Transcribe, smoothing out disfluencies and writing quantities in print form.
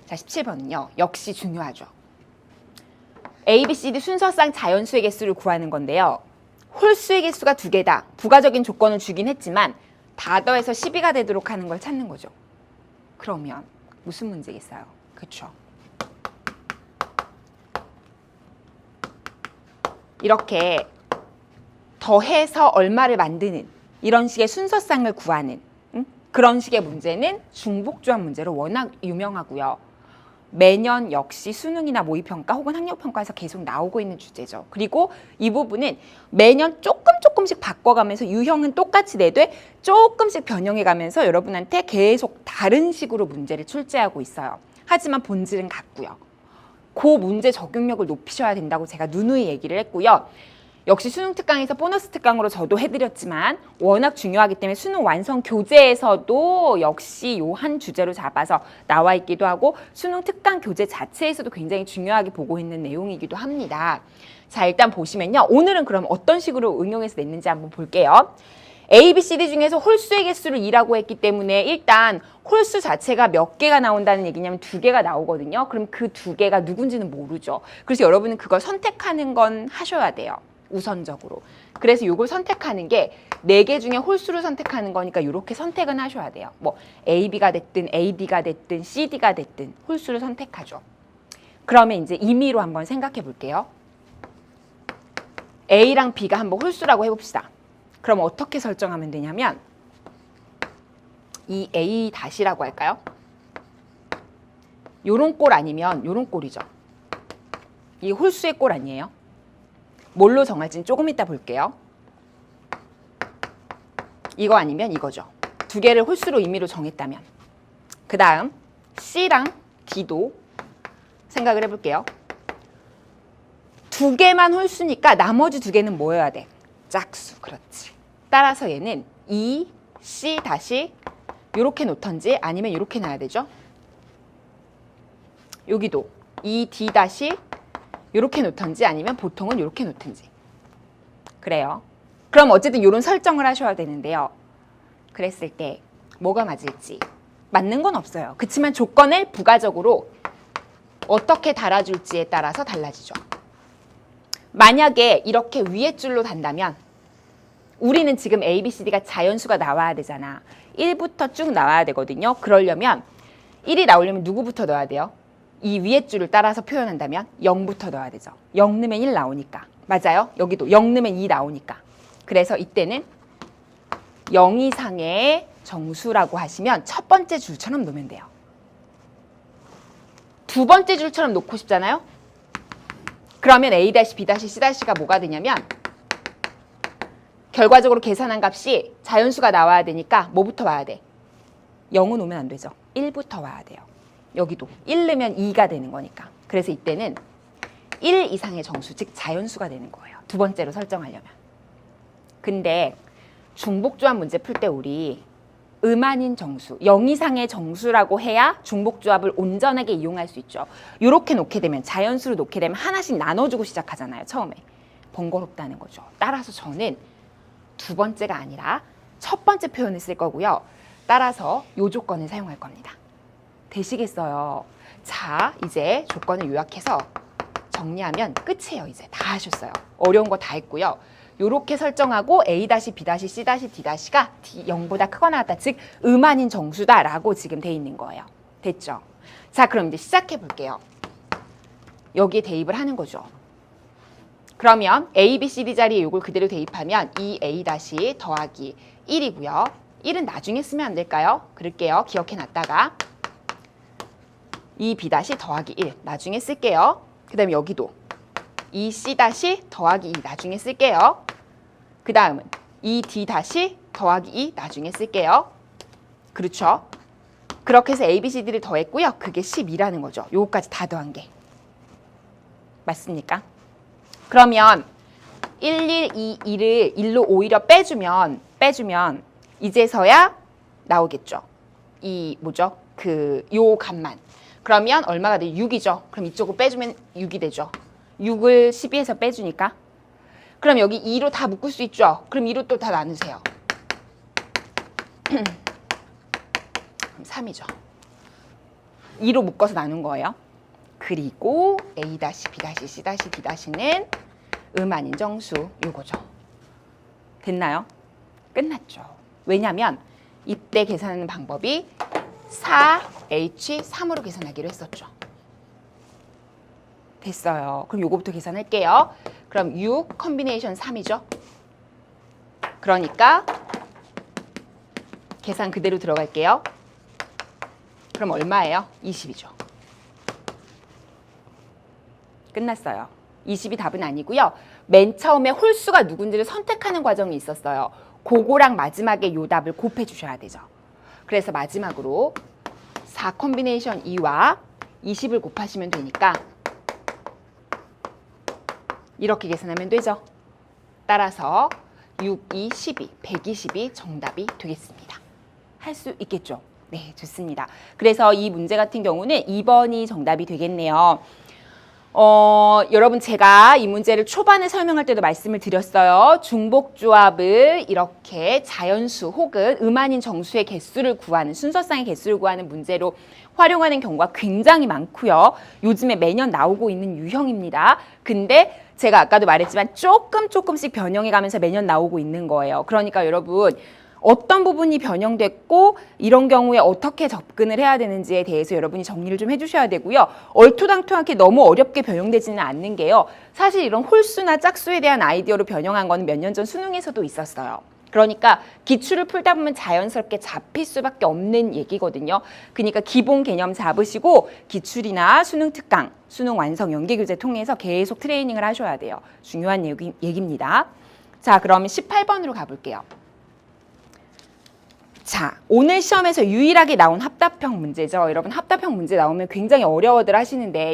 자, 17번은요. 역시 중요하죠. A, B, C, D 순서상 자연수의 개수를 구하는 건데요. 홀수의 개수가 2개다. 부가적인 조건을 주긴 했지만 다 더해서 12가 되도록 하는 걸 찾는 거죠. 그러면 무슨 문제겠어요? 그렇죠. 이렇게 더해서 얼마를 만드는 이런 식의 순서상을 구하는 그런 식의 문제는 중복조합 문제로 워낙 유명하고요. 매년 역시 수능이나 모의평가 혹은 학력평가에서 계속 나오고 있는 주제죠. 그리고 이 부분은 매년 조금씩 바꿔가면서 유형은 똑같이 내되 조금씩 변형해가면서 여러분한테 계속 다른 식으로 문제를 출제하고 있어요. 하지만 본질은 같고요. 그 문제 적용력을 높이셔야 된다고 제가 누누이 얘기를 했고요. 역시 수능 특강에서 보너스 특강으로 저도 해드렸지만 워낙 중요하기 때문에 수능 완성 교재에서도 역시 요 한 주제로 잡아서 나와 있기도 하고 수능 특강 교재 자체에서도 굉장히 중요하게 보고 있는 내용이기도 합니다. 자, 일단 보시면요. 오늘은 그럼 어떤 식으로 응용해서 냈는지 한번 볼게요. A, B, C, D 중에서 홀수의 개수를 2라고 했기 때문에 일단 홀수 자체가 몇 개가 나온다는 얘기냐면 2개가 나오거든요. 그럼 그 2개가 누군지는 모르죠. 그래서 여러분은 그걸 선택하는 건 하셔야 돼요. 우선적으로. 그래서 이걸 선택하는 게 4개 중에 홀수를 선택하는 거니까 이렇게 선택은 하셔야 돼요. 뭐 A, B가 됐든 A, D가 됐든 C, D가 됐든 홀수를 선택하죠. 그러면 이제 임의로 한번 생각해 볼게요. A랑 B가 한번 홀수라고 해봅시다. 그럼 어떻게 설정하면 되냐면 이 A 다시라고 할까요? 요런 꼴 아니면 요런 꼴이죠. 이 홀수의 꼴 아니에요? 뭘로 정할지는 조금 이따 볼게요. 이거 아니면 이거죠. 2개를 홀수로 임의로 정했다면. 그 다음 C랑 D도 생각을 해볼게요. 2개만 홀수니까 나머지 2개는 뭐여야 돼? 짝수. 그렇지. 따라서 얘는 E, C 다시 이렇게 놓던지 아니면 이렇게 놔야 되죠. 여기도 E, D 다시 이렇게 놓던지 아니면 보통은 이렇게 놓든지. 그래요. 그럼 어쨌든 이런 설정을 하셔야 되는데요. 그랬을 때 뭐가 맞을지 맞는 건 없어요. 그렇지만 조건을 부가적으로 어떻게 달아줄지에 따라서 달라지죠. 만약에 이렇게 위에 줄로 단다면 우리는 지금 A, B, C, D가 자연수가 나와야 되잖아. 1부터 쭉 나와야 되거든요. 그러려면 1이 나오려면 누구부터 넣어야 돼요? 이 위에 줄을 따라서 표현한다면 0부터 넣어야 되죠. 0 넣으면 1 나오니까. 맞아요? 여기도 0 넣으면 2 나오니까. 그래서 이때는 0 이상의 정수라고 하시면 첫 번째 줄처럼 놓으면 돼요. 두 번째 줄처럼 놓고 싶잖아요? 그러면 A-, B-, C-가 뭐가 되냐면 결과적으로 계산한 값이 자연수가 나와야 되니까 뭐부터 와야 돼? 0은 오면 안 되죠. 1부터 와야 돼요. 여기도 1 넣으면 2가 되는 거니까. 그래서 이때는 1 이상의 정수, 즉 자연수가 되는 거예요. 두 번째로 설정하려면. 근데 중복조합 문제 풀 때 우리 아닌 정수, 0 이상의 정수라고 해야 중복조합을 온전하게 이용할 수 있죠. 이렇게 놓게 되면, 자연수로 놓게 되면 하나씩 나눠주고 시작하잖아요. 처음에. 번거롭다는 거죠. 따라서 저는 두 번째가 아니라 첫 번째 표현을 쓸 거고요. 따라서 이 조건을 사용할 겁니다. 되시겠어요? 자, 이제 조건을 요약해서 정리하면 끝이에요. 이제 다 하셨어요. 어려운 거 다 했고요. 요렇게 설정하고 A-, B-, C-, D-가 0보다 크거나 같다. 즉, 아닌 정수다라고 지금 돼 있는 거예요. 됐죠? 자, 그럼 이제 시작해 볼게요. 여기에 대입을 하는 거죠. 그러면 A, B, C, D 자리에 이걸 그대로 대입하면 2A- 더하기 1이고요. 1은 나중에 쓰면 안 될까요? 그럴게요. 기억해 놨다가 2B- 더하기 1 나중에 쓸게요. 그 다음에 여기도 2C- 더하기 2 나중에 쓸게요. 그 다음은 2D- 더하기 2 나중에 쓸게요. 그렇죠? 그렇게 해서 A, B, C, D를 더했고요. 그게 12라는 거죠. 요거까지 다 더한 게. 맞습니까? 그러면 1, 2, 2를 1로 오히려 빼주면 이제서야 나오겠죠. 이 뭐죠? 요 값만. 그러면 얼마가 돼요? 6이죠. 그럼 이쪽을 빼주면 6이 되죠. 6을 12에서 빼주니까. 그럼 여기 2로 다 묶을 수 있죠. 그럼 2로 또 다 나누세요. 그럼 3이죠. 2로 묶어서 나눈 거예요. 그리고 A-, B-, C-, D-는 아닌 정수 요거죠. 됐나요? 끝났죠. 왜냐면 이때 계산하는 방법이 4H3으로 계산하기로 했었죠. 됐어요. 그럼 요거부터 계산할게요. 그럼 6 컨비네이션 3이죠. 그러니까 계산 그대로 들어갈게요. 그럼 얼마예요? 20이죠. 끝났어요. 20이 답은 아니고요. 맨 처음에 홀수가 누군지를 선택하는 과정이 있었어요. 그거랑 마지막에 요 답을 곱해 주셔야 되죠. 그래서 마지막으로 4 컨비네이션 2와 20을 곱하시면 되니까 이렇게 계산하면 되죠. 따라서 6, 2, 12, 120이 정답이 되겠습니다. 할 수 있겠죠? 네, 좋습니다. 그래서 이 문제 같은 경우는 2번이 정답이 되겠네요. 여러분 제가 이 문제를 초반에 설명할 때도 말씀을 드렸어요. 중복조합을 이렇게 자연수 혹은 아닌 정수의 개수를 구하는 순서상의 개수를 구하는 문제로 활용하는 경우가 굉장히 많고요. 요즘에 매년 나오고 있는 유형입니다. 근데 제가 아까도 말했지만 조금씩 변형해 가면서 매년 나오고 있는 거예요. 그러니까 여러분 어떤 부분이 변형됐고 이런 경우에 어떻게 접근을 해야 되는지에 대해서 여러분이 정리를 좀 해주셔야 되고요. 얼토당토하게 너무 어렵게 변형되지는 않는 게요. 사실 이런 홀수나 짝수에 대한 아이디어로 변형한 건 몇 년 전 수능에서도 있었어요. 그러니까 기출을 풀다 보면 자연스럽게 잡힐 수밖에 없는 얘기거든요. 그러니까 기본 개념 잡으시고 기출이나 수능 특강, 수능 완성 연계교재 통해서 계속 트레이닝을 하셔야 돼요. 중요한 얘기입니다. 자, 그러면 18번으로 가볼게요. 자, 오늘 시험에서 유일하게 나온 합답형 문제죠. 여러분 합답형 문제 나오면 굉장히 어려워들 하시는데